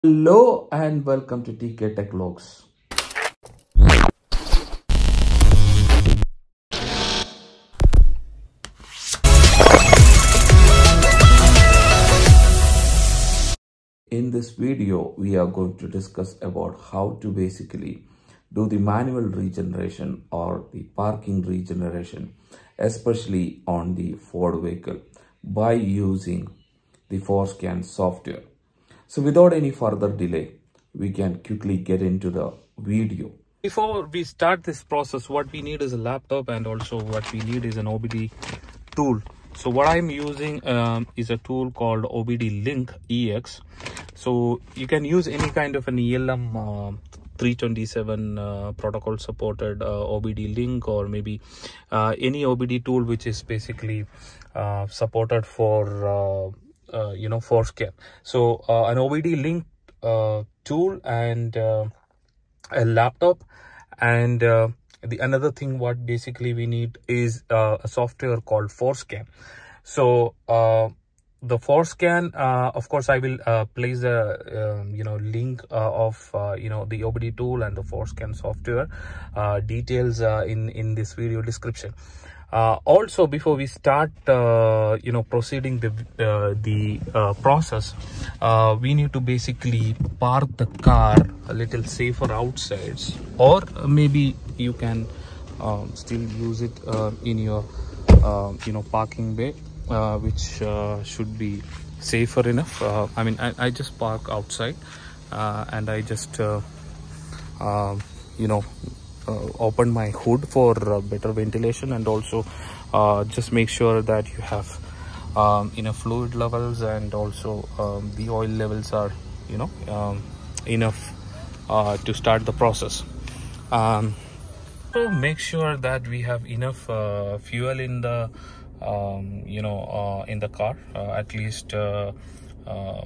Hello and welcome to TKTech+Vlogs. In this video, we are going to discuss about how to basically do the manual regeneration or the parking regeneration, especially on the Ford vehicle by using the ForScan software. So without any further delay, we can quickly get into the video. Before we start this process, what we need is a laptop, and also what we need is an OBD tool. So what I'm using is a tool called OBD Link EX. So you can use any kind of an ELM 327 protocol supported OBD Link, or maybe any OBD tool which is basically supported for ForScan. So an OBD Link tool and a laptop, and the another thing what basically we need is a software called ForScan. So the ForScan, of course I will place the link of the OBD tool and the ForScan software details in this video description. Also, before we start proceeding the process, we need to basically park the car a little safer outside, or maybe you can still use it in your parking bay, which should be safer enough. I mean, I just park outside and I just open my hood for better ventilation, and also just make sure that you have enough fluid levels, and also the oil levels are enough to start the process. So make sure that we have enough fuel in the in the car, at least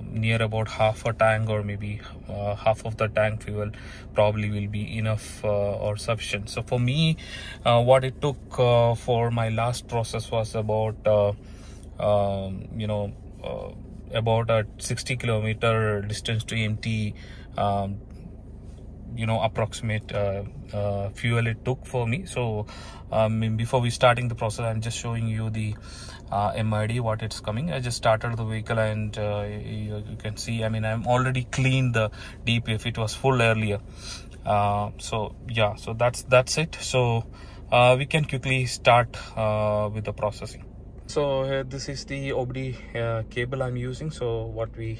near about half a tank, or maybe half of the tank fuel probably will be enough or sufficient. So for me, what it took for my last process was about about a 60-kilometer distance to empty approximate fuel it took for me. So before we starting the process, I'm just showing you the MID what it's coming. I just started the vehicle, and you can see, I mean, I'm already cleaned the DPF. It was full earlier. So yeah, so that's it. So we can quickly start with the processing. So this is the OBD cable I'm using. So what we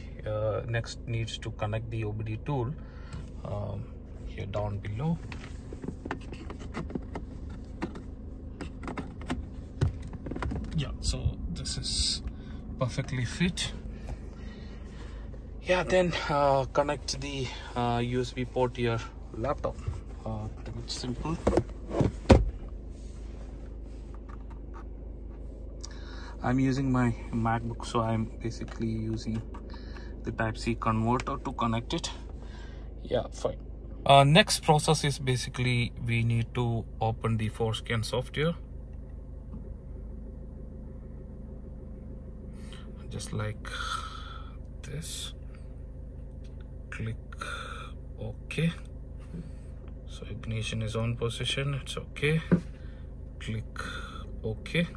next needs to connect the OBD tool here down below. Yeah, so this is perfectly fit. Yeah, then connect the USB port to your laptop. It's simple. I'm using my MacBook, so I'm basically using the Type-C converter to connect it. Yeah, fine. Next process is basically we need to open the ForScan software, just like this. Click OK. So ignition is on position, it's okay. Click OK.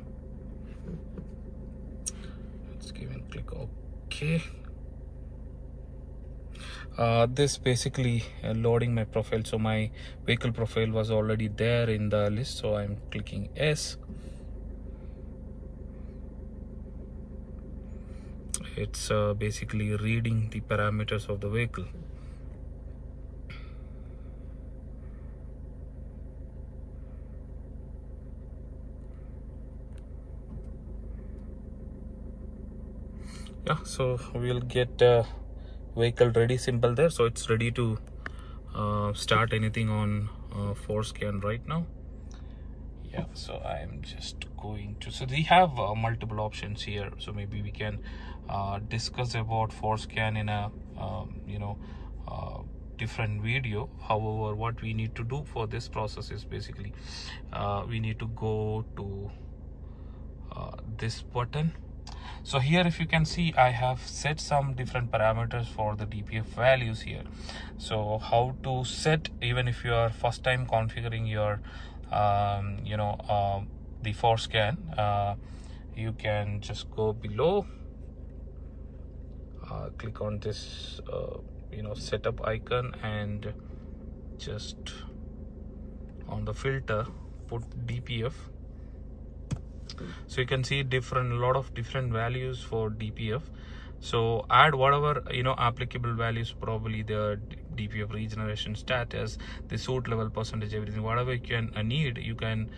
Let's give it click OK. This basically loading my profile. So my vehicle profile was already there in the list, so I'm clicking S. It's basically reading the parameters of the vehicle. Yeah, so we'll get vehicle ready symbol there, so it's ready to start anything on ForScan right now. Yeah, so I'm just going to, so we have multiple options here, so maybe we can discuss about ForScan in a different video. However, what we need to do for this process is basically we need to go to this button. So here, if you can see, I have set some different parameters for the DPF values here. So how to set, even if you are first time configuring your the Forescan, you can just go below, click on this setup icon, and just on the filter put DPF. So you can see a lot of different values for DPF. So add whatever applicable values, probably the DPF regeneration status, the suit level percentage, everything, whatever you can need. You can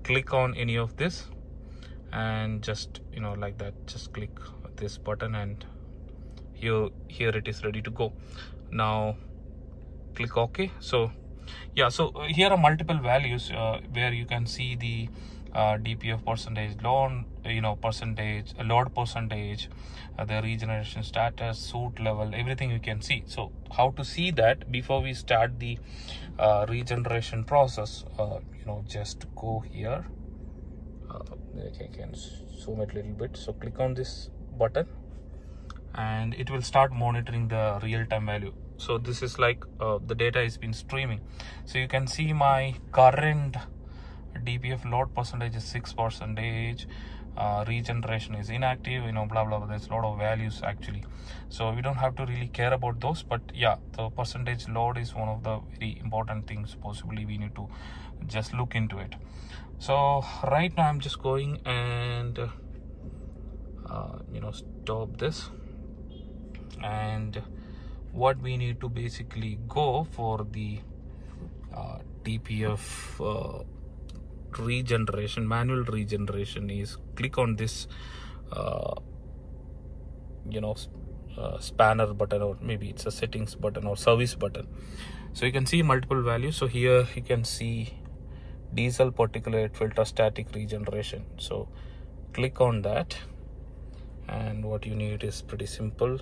click on any of this and just like that, just click this button, and here it is ready to go. Now click OK. So yeah, so here are multiple values where you can see the DPF percentage, loan percentage, load percentage, the regeneration status, suit level, everything you can see. So how to see that before we start the regeneration process? Just go here. I can zoom it a little bit. So click on this button and it will start monitoring the real-time value. So this is like the data has been streaming. So you can see my current DPF load percentage is 6%, regeneration is inactive, blah blah blah. There's a lot of values actually, so we don't have to really care about those. But yeah, the percentage load is one of the very important things. Possibly we need to just look into it. So right now I'm just going and stop this, and what we need to basically go for the DPF regeneration, manual regeneration, is click on this spanner button, or maybe it's a settings button or service button. So you can see multiple values. So here you can see diesel particulate filter static regeneration. So click on that, and what you need is pretty simple,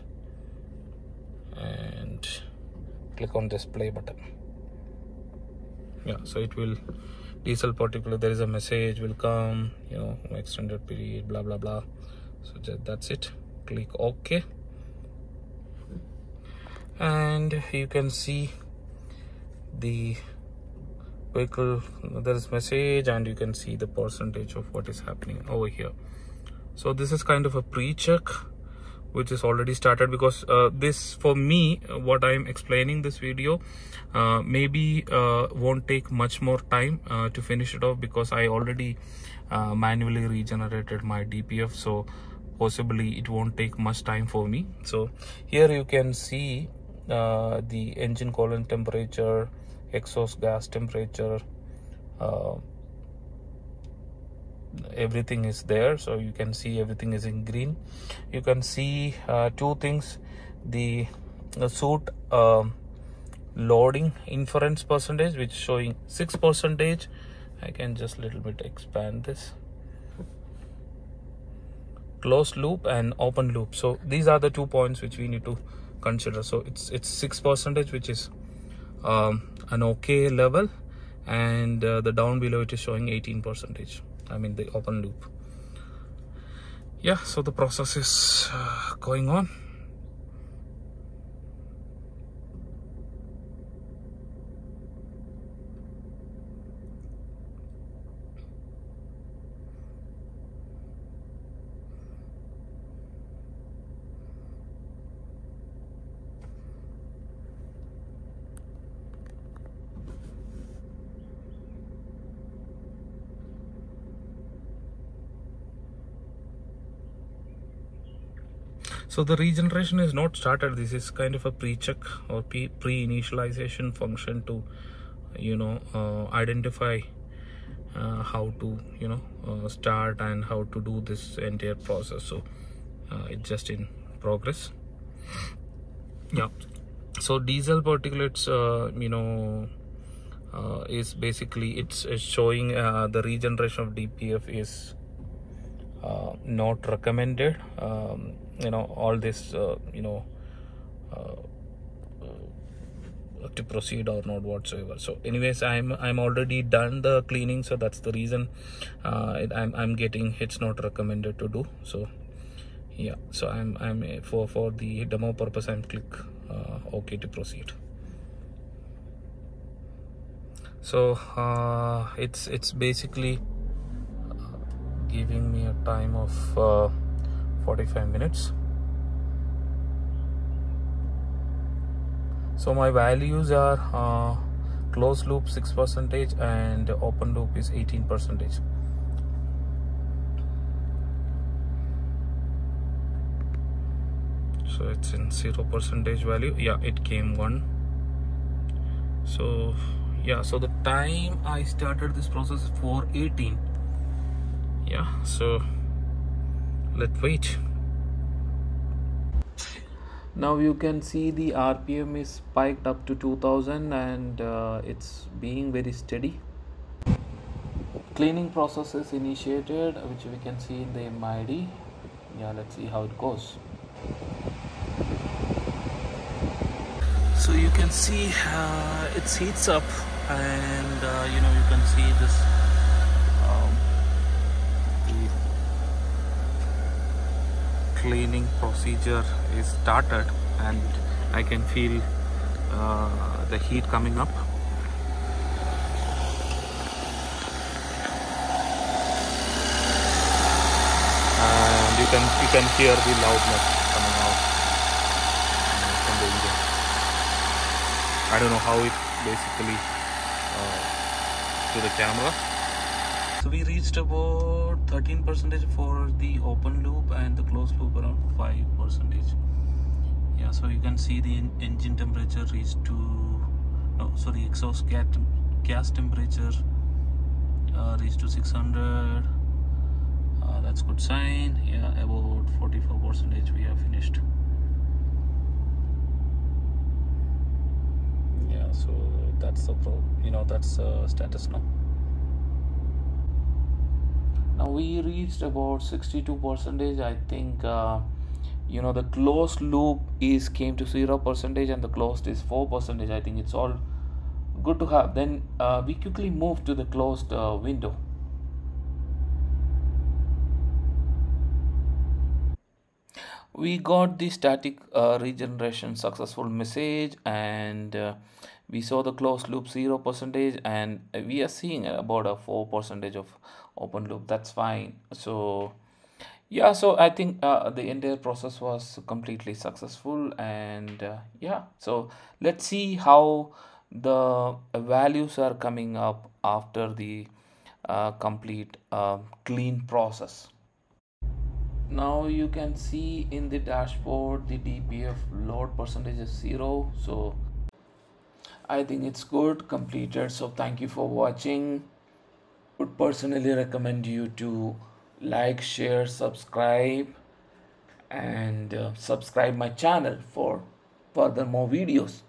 and click on this play button. Yeah, so it will diesel particular, there is a message will come, extended period, blah blah blah. So that's it. Click OK, and you can see the vehicle, there is message, and you can see the percentage of what is happening over here. So this is kind of a pre-check which is already started, because this, for me, what I'm explaining this video maybe won't take much more time to finish it off, because I already manually regenerated my DPF, so possibly it won't take much time for me. So here you can see the engine coolant temperature, exhaust gas temperature, everything is there. So you can see everything is in green. You can see two things: the suit loading inference percentage, which is showing 6%. I can just little bit expand this, closed loop and open loop. So these are the 2 points which we need to consider. So it's 6%, which is an okay level, and the down below it is showing 18%. I mean the open loop. Yeah, so the process is going on. So the regeneration is not started. This is kind of a pre-check or pre-initialization function to identify how to start and how to do this entire process. So it's just in progress. Yeah, so diesel particulates is basically it's showing the regeneration of DPF is not recommended. All this to proceed or not whatsoever. So anyways, I'm already done the cleaning, so that's the reason I'm getting it's not recommended to do. So Yeah, so I'm for the demo purpose, I'm click OK to proceed. So it's basically giving me a time of 45 minutes. So my values are closed loop 6% and open loop is 18%. So it's in 0% value. Yeah, it came 1. So yeah, so the time I started this process is 4:18. Yeah, so let's wait. Now you can see the RPM is spiked up to 2000 and it's being very steady. Cleaning process is initiated, which we can see in the MID. Yeah, let's see how it goes. So you can see it heats up, and you know, you can see this the cleaning procedure is started, and I can feel the heat coming up. And you can hear the loudness coming out from the engine. I don't know how it basically to the camera. So we reached about 13% for the open loop and the closed loop around 5%. Yeah, so you can see the engine temperature reached to exhaust gas temperature reached to 600. That's good sign. Yeah, about 44% we have finished. Yeah, so that's the status now. Now we reached about 62%. I think you know, the closed loop came to 0% and the closed is 4%. I think it's all good to have. Then we quickly move to the closed window. We got the static regeneration successful message, and we saw the closed loop 0%, and we are seeing about a 4% of open loop. That's fine. So yeah, so I think the entire process was completely successful, and yeah, so let's see how the values are coming up after the complete clean process. Now you can see in the dashboard the DPF load percentage is 0, so I think it's good, completed. So thank you for watching. Would personally recommend you to like, share, subscribe, and subscribe my channel for further more videos.